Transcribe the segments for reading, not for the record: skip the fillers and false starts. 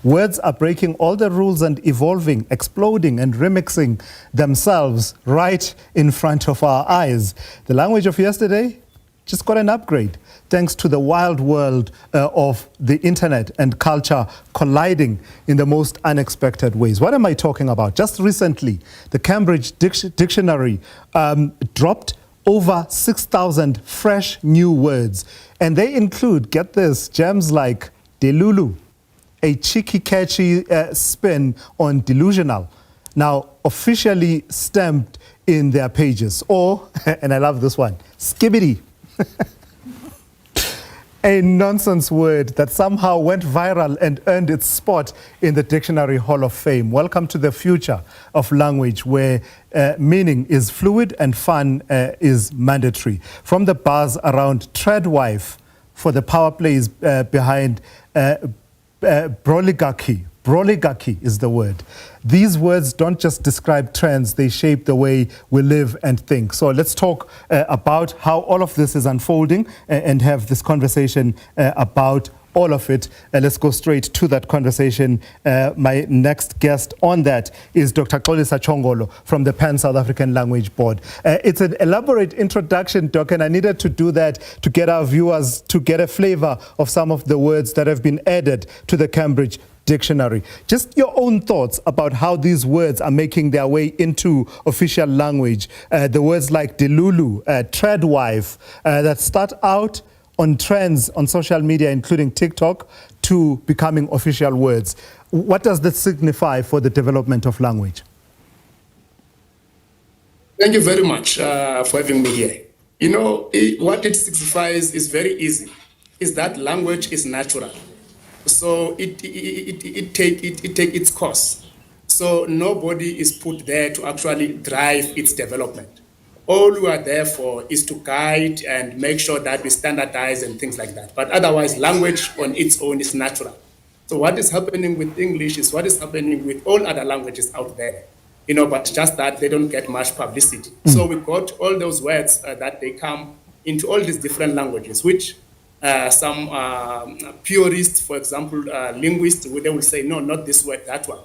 Words are breaking all the rules and evolving, exploding and remixing themselves right in front of our eyes. The language of yesterday just got an upgrade thanks to the wild world of the internet and culture colliding in the most unexpected ways. What am I talking about? Just recently, the Cambridge Dictionary dropped over 6,000 fresh new words. And they include, get this, gems like delulu, a cheeky, catchy spin on delusional, now officially stamped in their pages. Or, and I love this one, skibbity, a nonsense word that somehow went viral and earned its spot in the Dictionary Hall of Fame. Welcome to the future of language, where meaning is fluid and fun is mandatory. From the buzz around treadwife for the power plays behind Broligarchy is the word. These words don't just describe trends, they shape the way we live and think. So let's talk about how all of this is unfolding and have this conversation about all of it. Let's go straight to that conversation. My next guest on that is Dr. Xolisa Chongolo from the Pan South African Language Board. It's an elaborate introduction, Doc, and I needed to do that to get our viewers to get a flavor of some of the words that have been added to the Cambridge Dictionary. Just your own thoughts about how these words are making their way into official language. The words like delulu, treadwife, that start out on trends on social media, including TikTok, to becoming official words. What does this signify for the development of language? Thank you very much for having me here. You know, what it signifies is very easy, is that language is natural. So it take its course. So nobody is put there to actually drive its development. All we are there for is to guide and make sure that we standardize and things like that. But otherwise, language on its own is natural. So what is happening with English is what is happening with all other languages out there. You know, but just that they don't get much publicity. So we got all those words that they come into all these different languages, which some purists, for example, linguists, they will say, no, not this word, that one.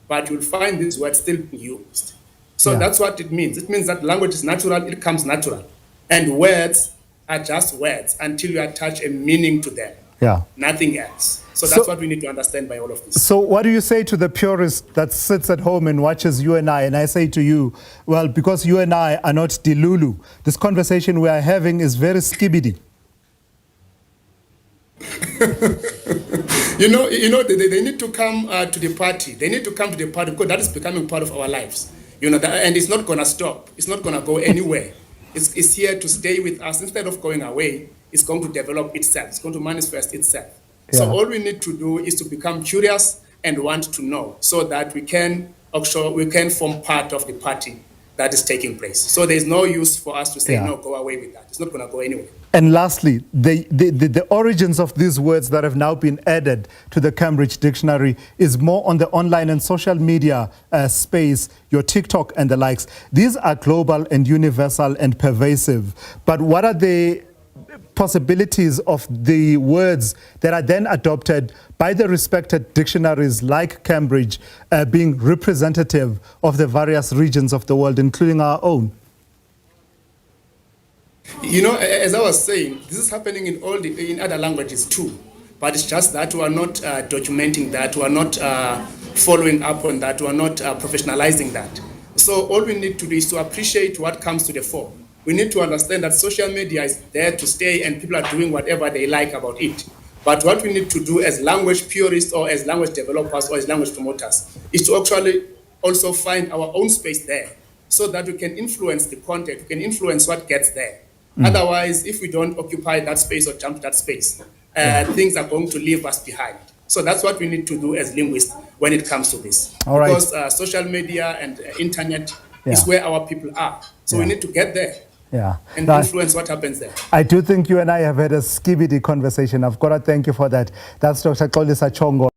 But you'll find this word still used. So that's what it means. It means that language is natural, it comes natural. And words are just words until you attach a meaning to them. Yeah. Nothing else. So that's what we need to understand by all of this. So what do you say to the purist that sits at home and watches you and I? And I say to you, well, because you and I are not delulu, this conversation we are having is very skibbity. you know, they need to come to the party. They need to come to the party because that is becoming part of our lives. You know, and it's not going to stop. It's not going to go anywhere. It's here to stay with us. Instead of going away, it's going to develop itself. It's going to manifest itself. Yeah. So all we need to do is to become curious and want to know so that we can form part of the party that is taking place. So there's no use for us to say, no, go away with that. It's not going to go anywhere. And lastly, the origins of these words that have now been added to the Cambridge Dictionary is more on the online and social media space, your TikTok and the likes. These are global and universal and pervasive. But what are the possibilities of the words that are then adopted by the respected dictionaries like Cambridge being representative of the various regions of the world, including our own? You know, as I was saying, this is happening in other languages too. But it's just that we are not documenting that, we are not following up on that, we are not professionalizing that. So all we need to do is to appreciate what comes to the fore. We need to understand that social media is there to stay and people are doing whatever they like about it. But what we need to do as language purists or as language developers or as language promoters is to actually also find our own space there so that we can influence the content, we can influence what gets there. Otherwise, if we don't occupy that space or jump that space, things are going to leave us behind. So that's what we need to do as linguists when it comes to this. Because social media and internet is where our people are. So we need to get there. And influence what happens there. I do think you and I have had a skibbity conversation. I've got to thank you for that. That's Dr. Xolisa Chongolo.